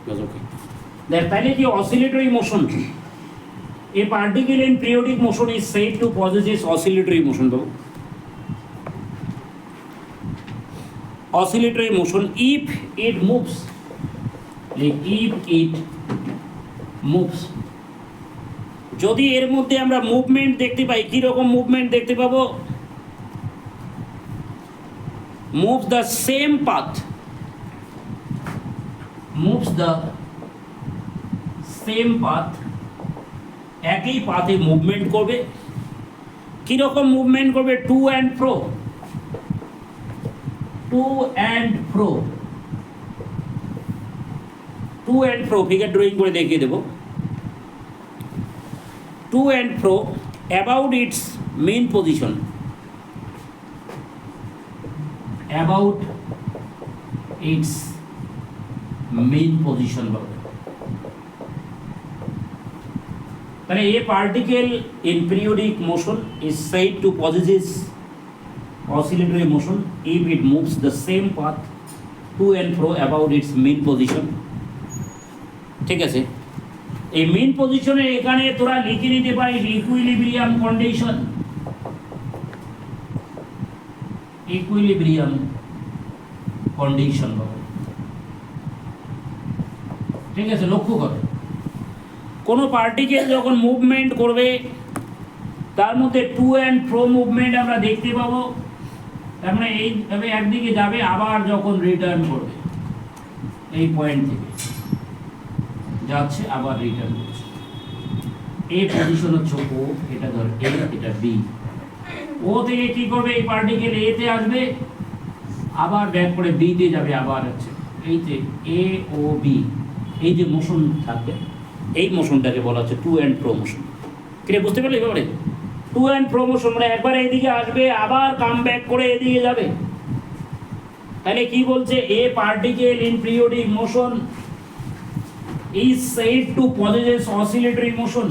That's okay. That पहले की oscillatory motion, a particle in periodic motion is said to possess oscillatory motion. Babu oscillatory motion if it moves, like if it moves, যদি এর মধ্যে আমরা movement দেখতে পাই, কি রকম মুভমেন্ট দেখতে পাবো? moves the same path, moves the same path, একই পাথে মুভমেন্ট করবে। কি রকম মুভমেন্ট করবে? To and fro, to and fro, to and fro, figure drawing করে দেখিয়ে দেবো। To and fro about its main position, about its main position বলবে। তাহলে a particle in periodic motion is said to possess oscillatory motion if it moves the same path to and fro about its main position। ঠিক আছে, এই main পজিশনে এখানে তোরা লিখে নিতে পারিস ইকুইলিব্রিয়াম কন্ডিশন, ইকুইলিব্রিয়াম কন্ডিশন বলে। ঠিক আছে, লক্ষ্য করো কোনো পার্টিকেল যখন মুভমেন্ট করবে তার মধ্যে টু অ্যান্ড ফ্রো মুভমেন্ট আমরা দেখতে পাবো। তার মানে এইভাবে একদিকে যাবে, আবার যখন রিটার্ন করবে এই পয়েন্ট থেকে যাচ্ছে, আবার রিটার্ন করছে। এই পজিশন হচ্ছে ও, এটা ধর এ, এটা বি। ও থেকে কি করবে? এই পার্টিকেল এ তে আসবে, আবার ব্যাক করে বি তে যাবে, আবার হচ্ছে এইতে এ ও বি, এই যে মোশন থাকবে এই মোশনটাকে বলা হচ্ছে টু অ্যান্ড ফ্রো মোশন। কিরে বুঝতে পারলে এবারে? টু অ্যান্ড ফ্রো মোশন মানে একবার এইদিকে আসবে, আবার কাম ব্যাক করে এদিকে যাবে। তাহলে কি বলছে? A particle in periodic motion is said to possess oscillatory motion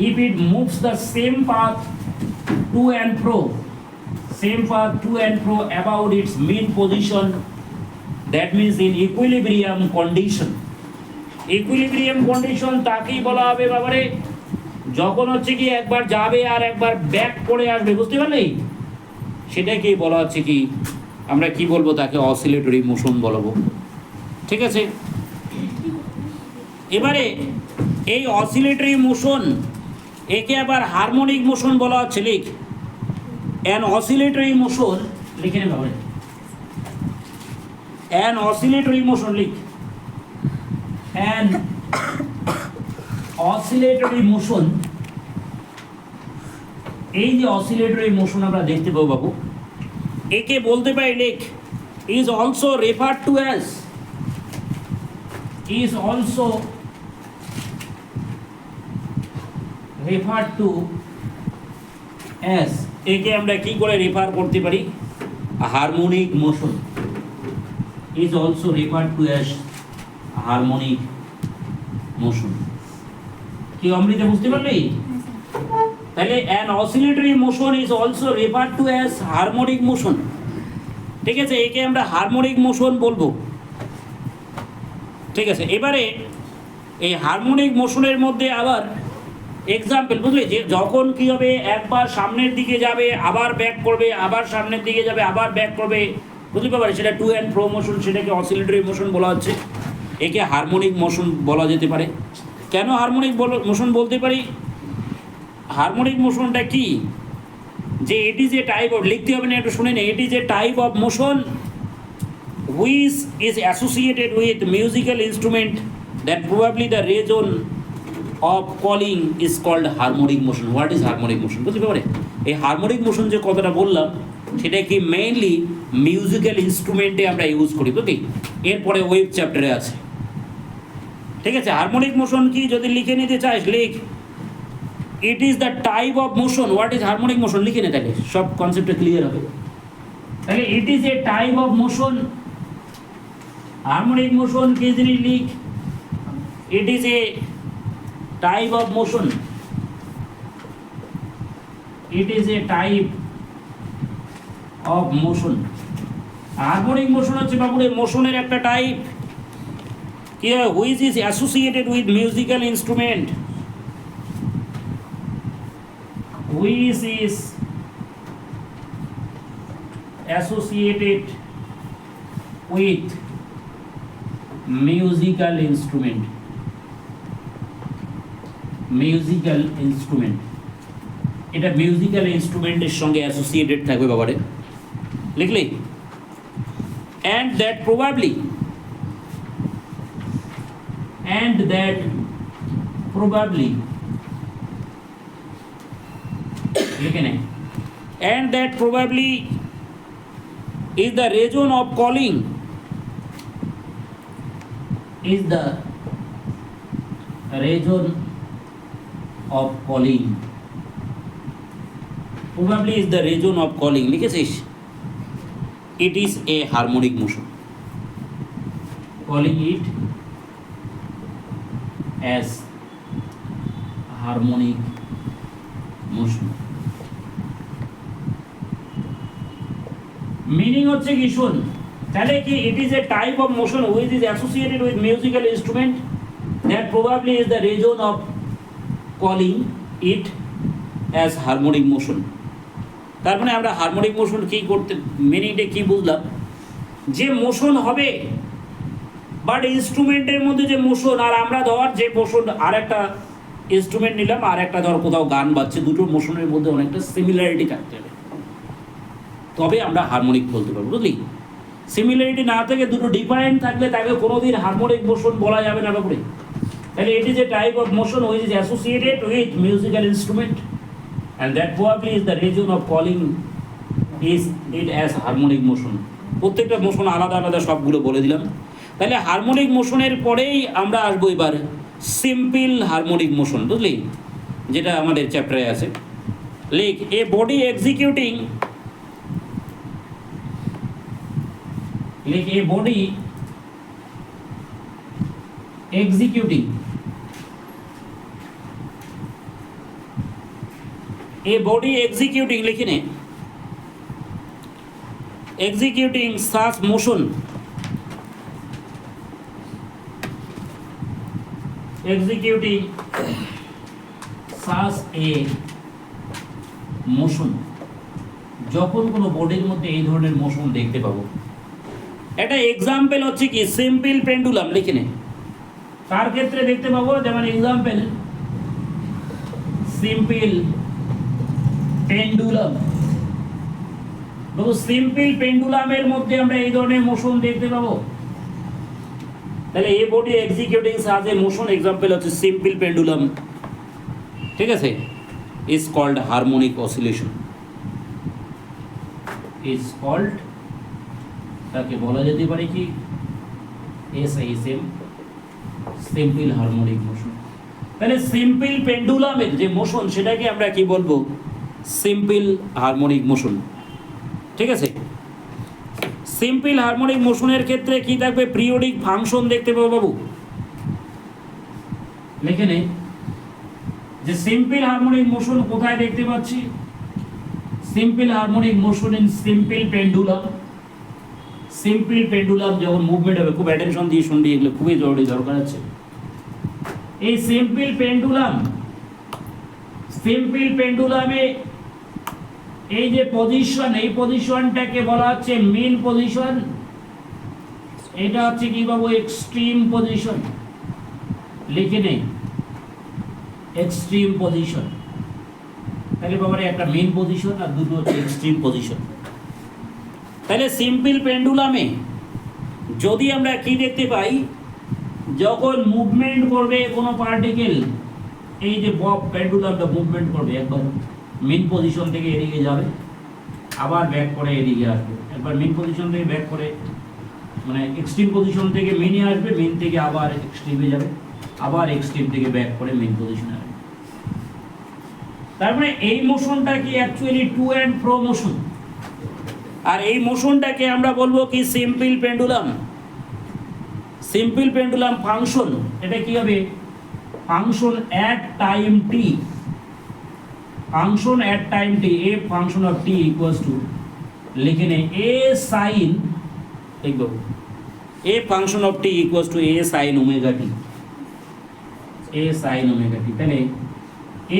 if it moves the same path to and fro, same path to and fro about its main position, that means in equilibrium condition। equilibrium condition তাকেই বলা হবে বাবারে যখন হচ্ছে কি একবার যাবে আর একবার ব্যাক করে আসবে, বুঝতে পারলে? সেটাকেই বলা হচ্ছে কি, আমরা কি বলবো? তাকে অসিলেটরি মোশন বলবো। ঠিক আছে, এবারে এই অসিলেটরি মোশন একে আবার হারমোনিক মোশন বলা হচ্ছে। লিখ অ্যান অসিলেটরি মোশন, লিখে নেবে হবে অ্যান অসিলেটরি মোশন। লিখ অ্যান অসিলেটরি মোশন, এই যে অসিলেটরি মোশন আমরা দেখতে পাবো বাবু, একে বলতে পারি লিখ is also referred to as, is also referred to as, একে আমরা কি করে রেফার করতে পারি? Harmonic motion is also referred to as harmonic motion। কি অমৃতা বুঝতে পারলে? তাহলে an oscillatory motion is also referred to as harmonic motion। ঠিক আছে, একে আমরা হারমোনিক মোশন বলবো। ঠিক আছে, এবারে এই হারমোনিক মোশনের মধ্যে আবার এক্সাম্পল, বুঝলে? যে যখন কি হবে, একবার সামনের দিকে যাবে, আবার ব্যাক করবে, আবার সামনের দিকে যাবে, আবার ব্যাক করবে, বুঝতে পারবে? সেটা টু অ্যান্ড ফ্রো মোশন, সেটাকে অসিলেটরি মোশন বলা হচ্ছে। একে হারমোনিক মোশন বলা যেতে পারে। কেন হারমোনিক মোশন বলতে পারি? হারমোনিক মোশনটা কি? যে এটি যে টাইপ অফ, লিখতে হবে না, একটু শুনে নে, এটি যে type of motion which is associated with musical instrument that probably the region of calling is called harmonic motion। What is harmonic motion? বুঝতে পারে? এই হারমোনিক মোশন যে কথাটা বললাম সেটা কি মেইনলি মিউজিক্যাল ইনস্ট্রুমেন্টে আমরা ইউজ করি, বুঝলি? এরপরে ওয়েব চ্যাপ্টারে আছে। ঠিক আছে, হারমোনিক মোশন কি যদি লিখে নিতে চাস লিখ it is the type of motion. What is harmonic motion? লিখে নে, তাহলে সব কনসেপ্টটা ক্লিয়ার হবে। তাহলে it is a type of motion, harmonic motion কি জিনিস? লিখ it is a type of motion, it is a type of motion। Harmonic motion হচ্ছে বাবুরে মোশনের একটা type. here which is associated with musical instrument, which is associated with musical instrument, musical instrument, এটা musical ইনস্ট্রুমেন্টের সঙ্গে associated থাকবে বাবারে, লিখলি? and that probably লিখে নে, and that probably is the region of calling, is the region of calling, probably is the region of calling, লিখেছিস? It is a harmonic motion, calling it as harmonic motion. Meaning হচ্ছে কি শোন, তাহলে কি it is a type of motion which is associated with musical instrument, that probably is the region of calling it as harmonic motion. তার মানে আমরা harmonic motion কি করতে, মিনিংটা কি বুঝলাম, যে মোশন হবে বাট ইনস্ট্রুমেন্টের মধ্যে যে মোশন, আর আমরা ধর যে মোশন আর একটা ইনস্ট্রুমেন্ট নিলাম, আর একটা ধর কোথাও গান বাজছে, দুটো মোশনের মধ্যে অনেকটা সিমিলারিটি থাকতে হবে, তবে আমরা হারমোনিক বলতে পারবো, বুঝলি? সিমিলারিটি না থেকে দুটো ডিফারেন্ট থাকলে তাকে কোনোদিন হারমোনিক মোশন বলা যাবে না বাবুরে। তাহলে এটি যে type of motion which is associated with musical instrument, and that probably is the region of calling is it as harmonic motion. প্রত্যেকটা মোশন আলাদা আলাদা সবগুলো বলে দিলাম। তাহলে হারমোনিক মোশনের পরেই আমরা আসবো এবার সিম্পল হারমোনিক মোশন, বুঝলি? যেটা আমাদের চ্যাপ্টারে আছে। লিখ, এ বডি এক্সিকিউটিং, লিখ a body executing, a body executing, लिखे ने, executing such motion, executing such a motion, যখন কোনো বডির মধ্যে এই ধরনের মোশন দেখতে পাবো। একটা এক্সাম্পল হচ্ছে কি সিম্পল পেন্ডুলাম, লিখে নে, তার ক্ষেত্রে দেখতে পাবো, যেমন এক্সাম্পল সিম্পল পেন্ডুলাম। সিম্পল পেন্ডুলামের মধ্যে আমরা এই ধরনের মোশন দেখতে পাবো। তাহলে এ body executing such a motion, example হচ্ছে সিম্পল পেন্ডুলাম, ঠিক আছে? Is called harmonic oscillation, is called, তাকে বলা যেতে পারে কি এসআইএসএম, সিম্পল হারমোনিক মোশন। তাহলে সিম্পল পেন্ডুলামের যে মোশন সেটাকে আমরা কি বলবো? সিম্পল হারমোনিক মোশন, ঠিক আছে? সিম্পল হারমোনিক মোশনের ক্ষেত্রে কি থাকবে? পিরিয়ডিক ফাংশন দেখতে পাবো বাবু, লিখে নে, যে সিম্পল হারমোনিক মোশন কোথায় দেখতে পাচ্ছি? Simple harmonic motion in simple pendulum. Simple pendulum যখন মুভমেন্ট হবে, খুব অ্যাটেনশন দিয়ে শুনবি, এগুলো খুবই জরুরি, দরকার আছে। এই সিম্পল পেন্ডুলাম, সিম্পল পেন্ডুলামে এই যে পজিশন, এই পজিশনটাকে বলা হচ্ছে মিন পজিশন, এটা হচ্ছে কি বাবু? এক্সট্রিম পজিশন, লিখে নেই, এক্সট্রিম পজিশন। তাহলে বাবারে একটা মেন পজিশন আর দুটো হচ্ছে এক্সট্রিম পজিশন। তাহলে সিম্পল পেন্ডুলামে যদি আমরা কি দেখতে পাই, যখন মুভমেন্ট করবে কোনো পার্টিকেল, এই যে পেন্ডুলামটা মুভমেন্ট করবে, একবার মেন পজিশন থেকে এদিকে যাবে, আবার ব্যাক করে এদিকে আসবে, একবার মেন পজিশন থেকে ব্যাক করে, মানে এক্সট্রিম পজিশন থেকে মেনে আসবে, মেন থেকে আবার এক্সট্রিমে যাবে, আবার এক্সট্রিম থেকে ব্যাক করে মেন পজিশনে আসবে। তার মানে এই মোশনটা কি actually to and fro motion, আর এই মোশনটাকে আমরা বলবো কি simple pendulum. Simple pendulum function, এটা কি হবে? Function at time t, function at time t, a function of T equals to, লিখে নে, এ সাইন, লিখব f function of T equals to A sine omega t, a sine omega t. তাহলে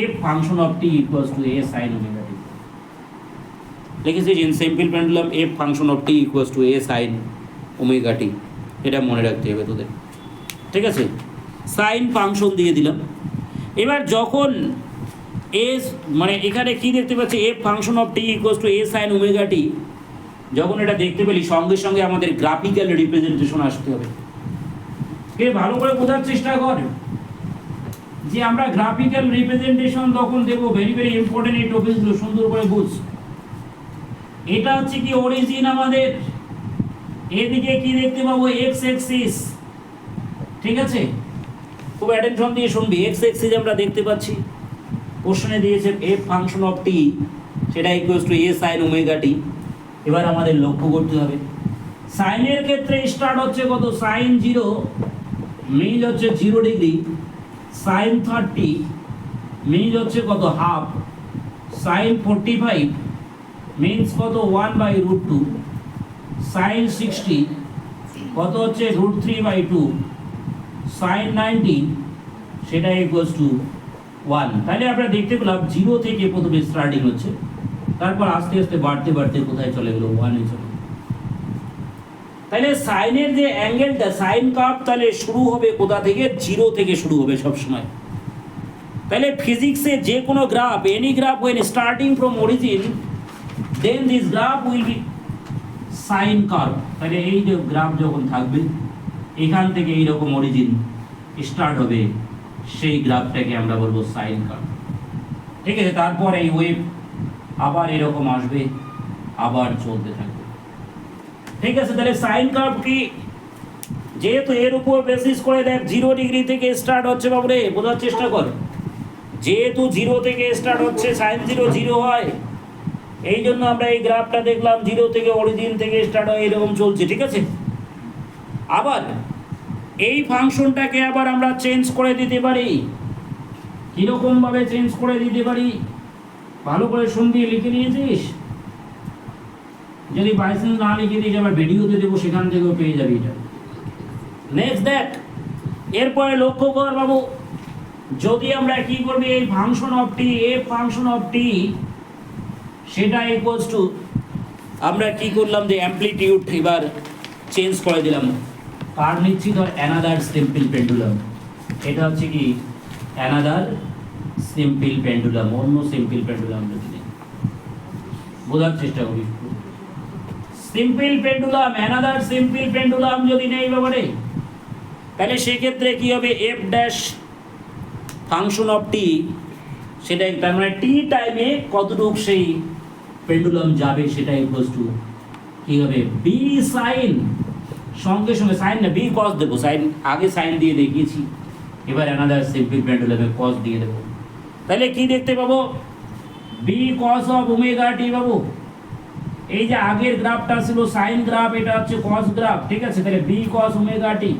f function of T equals to A sine omega t লিখেছি in simple pendulum F function of T equals to A sine omega T. এটা মনে রাখতে হবে তোদের, ঠিক আছে? Sine function দিয়ে দিলাম। এবার যখন এস মানে এখানে কি দেখতে পাচ্ছি, F function of T equals to A sine omega T, যখন এটা দেখতে পেলি সঙ্গে সঙ্গে আমাদের গ্রাফিক্যাল রিপ্রেজেন্টেশন আসতে হবে। কে ভালো করে বোঝার চেষ্টা কর যে আমরা গ্রাফিক্যাল রিপ্রেজেন্টেশন তখন দেবো। ভেরি ভেরি ইম্পর্টেন্ট এই টপিকগুলো, সুন্দর করে বুঝ। এটা হচ্ছে কি অরিজিন আমাদের, এদিকে কি দেখতে পাবো এক্স এক্সিস, ঠিক আছে? খুব অ্যাটেনশন দিয়ে শুনবি। এক্স এক্সিস আমরা দেখতে পাচ্ছি, কোশ্চেনে দিয়েছে এফ ফাংশন অফ টি, সেটা equals to A sine omega T. এবার আমাদের লক্ষ্য করতে হবে সাইনের ক্ষেত্রে স্টার্ট হচ্ছে কত, সাইন 0 মিন হচ্ছে 0 ডিগ্রি, সাইন 30 মিন হচ্ছে কত হাফ, সাইন 45 মিনস কত 1/√2, সাইন 60 কত হচ্ছে √3/2, সাইন 90 সেটা ইকুয়ালস টু 1। তাহলে আমরা দেখতে পেলাম 0 থেকে প্রথমে স্টার্টিং হচ্ছে, তারপর আস্তে আস্তে বাড়তে বাড়তে কোথায় চলে গেলো 1 এ চলে। তাহলে সাইনের যে অ্যাঙ্গেলটা, সাইন কার্ভ তাহলে শুরু হবে কোথা থেকে, 0 থেকে শুরু হবে সবসময়। তাহলে ফিজিক্সে যে কোনো graph, any graph when starting from origin then this graph will be sine curve. তাহলে এই যে গ্রাফ যখন থাকবে এখান থেকে এইরকম অরিজিন স্টার্ট হবে, সেই গ্রাফটাকে আমরা বলবো সাইন কার্ভ, ঠিক আছে? তারপর এই ওয়েভ আবার এরকম আসবে, আবার চলতে থাকবে, ঠিক আছে? তাহলে সাইন কার্ভ কি, যেহেতু এর উপর বেসিস করে দেখ 0 ডিগ্রি থেকে স্টার্ট হচ্ছে, বাবুরে বোঝার চেষ্টা কর। যেহেতু 0 থেকে স্টার্ট হচ্ছে, সাইন 0 0 হয়, এই জন্য আমরা এই গ্রাফটা দেখলাম 0 থেকে অরিজিন থেকে স্টার্ট হয় এরকম চলছে, ঠিক আছে? আবার এই ফাংশনটাকে আবার আমরা চেঞ্জ করে দিতে পারি। কিরকম ভাবে চেঞ্জ করে দিতে পারি ভালো করে শুনবি, লিখে নিয়েছিস? যদি বাইসেন্স না লিখে দিস আবার ভিডিওতে দেবো, সেখান থেকেও পেয়ে যাবি এটা। নেক্সট দেখ, এরপরে লক্ষ্য কর বাবু, যদি আমরা কি করবি, এই function of T, F function of T সেটা ইকুয়ালস টু, আমরা কি করলাম যে অ্যামপ্লিটিউড এবার চেঞ্জ করে দিলাম। কার নিচ্ছি, ধর অ্যানাদার সিম্পল পেন্ডুলাম। এটা হচ্ছে কি অ্যানাদার সিম্পল পেন্ডুলাম, অন্য সিম্পল পেন্ডুলাম যদি নেই, বোঝার চেষ্টা করি। Simple pendulum, another simple pendulum যদি নেই ব্যাপারে, তাহলে সেক্ষেত্রে কি হবে, F dash function of T, সেটা তার মানে টি টাইমে কতটুকু সেই পেন্ডুলাম যাবে সেটা ইকুয়ালস টু কি হবে, বি সাইন, সঙ্গে সঙ্গে সাইন না বি কস দেবো, সাইন আগে সাইন দিয়ে দেখিয়েছি, এবার অ্যানাদার সিম্পল পেন্ডুলামে কস দিয়ে দেবো। তাহলে কি দেখতে পাবো, B cos of omega t পাবো। এই যে আগের গ্রাফটা ছিল সাইন গ্রাফ, এটা হচ্ছে কস গ্রাফ, ঠিক আছে? তাহলে বি কস ওমেগা টি,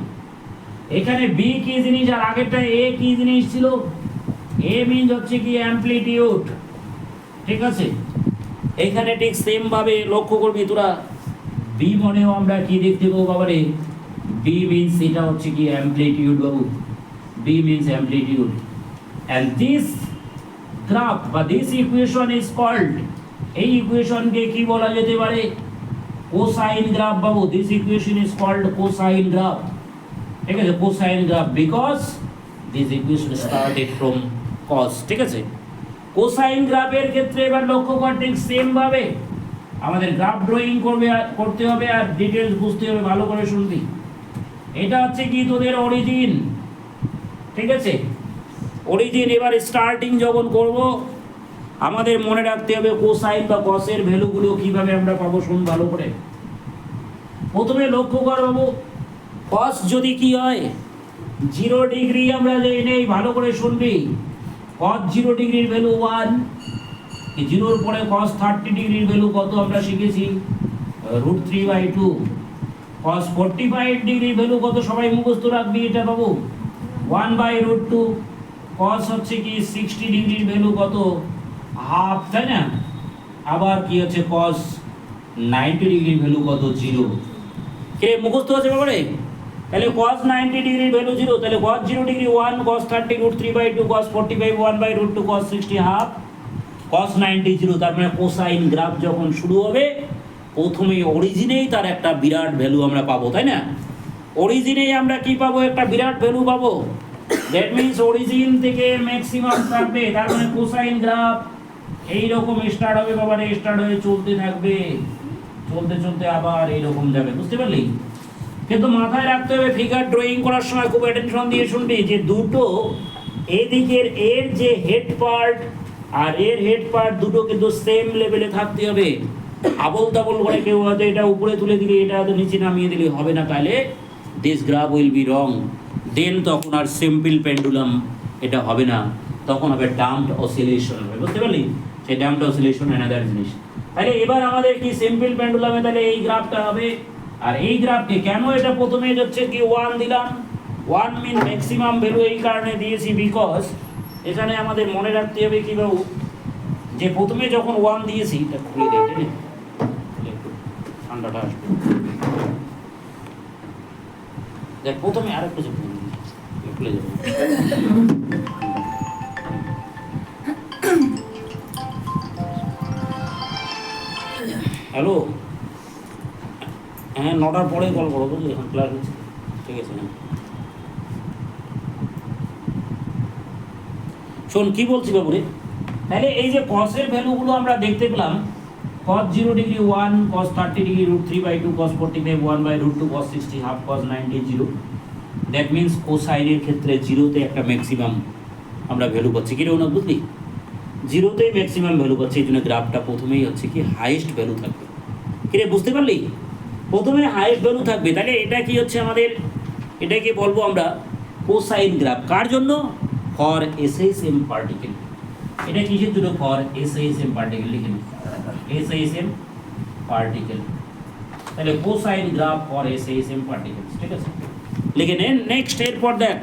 এখানে বি কি জিনিস আর আগেরটা এ কি জিনিস ছিল, এ মিনস হচ্ছে কি অ্যামপ্লিটিউড, ঠিক আছে? এখানে ঠিক সেম ভাবে লক্ষ্য করবি তোরা, বি মনেও আমরা কি দেখতে পাবো বাবারে, বি মিনস এটা হচ্ছে কি অ্যামপ্লিটিউড বাবু, B means amplitude. And this graph বা দিস ইকুয়েশন ইজ কল্ড, এই ইকুয়েশনকে কি বলা যেতে পারে, কোসাইন গ্রাফ বাবু। This equation is called cosine graph, ঠিক আছে? Cosine graph because this equation started from cos, ঠিক আছে? কোসাইন গ্রাফের ক্ষেত্রে এবার লক্ষ্য কর ঠিক সেম ভাবে আমাদের গ্রাফ ড্রয়িং করতে হবে আর ডিটেলস বুঝতে হবে, ভালো করে শুনবি। এটা হচ্ছে কি তোদের অরিজিন, ঠিক আছে? অরিজিন এবার স্টার্টিং যখন করব আমাদের মনে রাখতে হবে কোসাইন বা কসের ভ্যালুগুলো কিভাবে আমরা পাবো, শুন ভালো করে। প্রথমে লক্ষ্য কর বাবু, কস যদি কি হয় 0 ডিগ্রি আমরা যে নেই, ভালো করে শুনবি। cos 0 ডিগ্রির ভ্যালু 1, 0 পরে cos 30 ডিগ্রির ভ্যালু কত আমরা শিখেছি, √3/2। cos 45 ডিগ্রির ভ্যালু কত সবাই মুখস্থ রাখবি, এটা পাবো 1/√2। cos হচ্ছে কি 60 ডিগ্রির ভ্যালু কত, হাফ, তাই না? আবার কি হচ্ছে cos 90 ডিগ্রির ভ্যালু কত, 0। কে মুখস্থ আছে ব্যাপারে? তাহলে cos 90 ডিগ্রির ভ্যালু 0, তাহলে cos 0 degree 1, cos 30 √3/2, cos 45 1/√2, cos 60 half, cos 90 0। তার মানে কোসাইন গ্রাফ যখন শুরু হবে প্রথমে অরিজিনেই তার একটা বিরাট ভ্যালু আমরা পাবো, তাই না? অরিজিনেই আমরা কি পাবো? একটা বিরাট ভ্যালু পাবো। দ্যাট মিন্স অরিজিন থেকে ম্যাক্সিমাম থাকবে, তার মানে কোসাইন গ্রাফ এইরকম স্টার্ট হবে বাবা, স্টার্ট হয়ে চলতে থাকবে, চলতে চলতে আবার এইরকম যাবে, বুঝতে পারলি? কিন্তু মাথায় রাখতে হবে ফিগার ড্রয়িং করার সময় খুব অ্যাটেনশন দিয়ে শুনবি যে দুটো এদিকের এর যে হেড পার্ট আর এর হেড পার্ট দুটো কিন্তু সেম লেভেলে থাকতে হবে। আবল তাবল করে কেউ হয়তো এটা উপরে তুলে দিলে এটা হয়তো নিচে নামিয়ে দিলে হবে না, তাহলে this graph will be wrong. Then তখন আর সিম্পল পেন্ডুলাম এটা হবে না, তখন হবে ডাম্পড অসিলেশন হবে, বুঝতে পারলি? সেই ডাম্পড অসিলেশন অ্যানাদার জিনিস। তাহলে এবার আমাদের কি সিম্পল পেন্ডুলামে তাহলে এই গ্রাফটা হবে। আর এই গ্রাফকে কেন এটা প্রথমে হচ্ছে কি 1 দিলাম, 1 মিন ম্যাক্সিমাম ভ্যালু এই কারণে দিয়েছি বিকজ এখানে আমাদের মনে রাখতে হবে কি বাবু, যে প্রথমে যখন 1 দিয়েছি, এটা খুলে দিই, ঠিক আছে? ঠান্ডাটা আসবে। দেখ প্রথমে আরেক কিছু খুলে যাবে। হ্যালো, হ্যাঁ 9টার পরে কল করো, বুঝলি? এখন ক্লাস হচ্ছে, ঠিক আছে? শোন কি বলছি বাবুরে, তাহলে এই যে কসের ভ্যালুগুলো আমরা দেখতে পেলাম, cos 0 degree 1, cos 30 degree √3/2, cos 45 1/√2, cos 60 half, cos 90 0। That means কোসাইনের ক্ষেত্রে জিরোতে একটা ম্যাক্সিমাম আমরা ভ্যালু পাচ্ছি, কি রে না, বুঝলি? জিরোতেই ম্যাক্সিমাম ভ্যালু পাচ্ছি, এই জন্য গ্রাফটা প্রথমেই হচ্ছে কি হাইয়েস্ট ভ্যালু থাকবে, কি রে, বুঝতে পারলি? প্রথমে হাইয়েস্ট ভ্যালু থাকবে। তাহলে এটা কি হচ্ছে আমাদের, এটাকে বলবো আমরা কোসাইন গ্রাফ। কার জন্য? For SHM particle. এটা কিসের জন্য? For SHM particle. লিখে নিন এসএইচএম পার্টিকেল। তাহলে cosine graph for SHM particle, ঠিক আছে? লিখে নেন। নেক্সট এরপর দেখ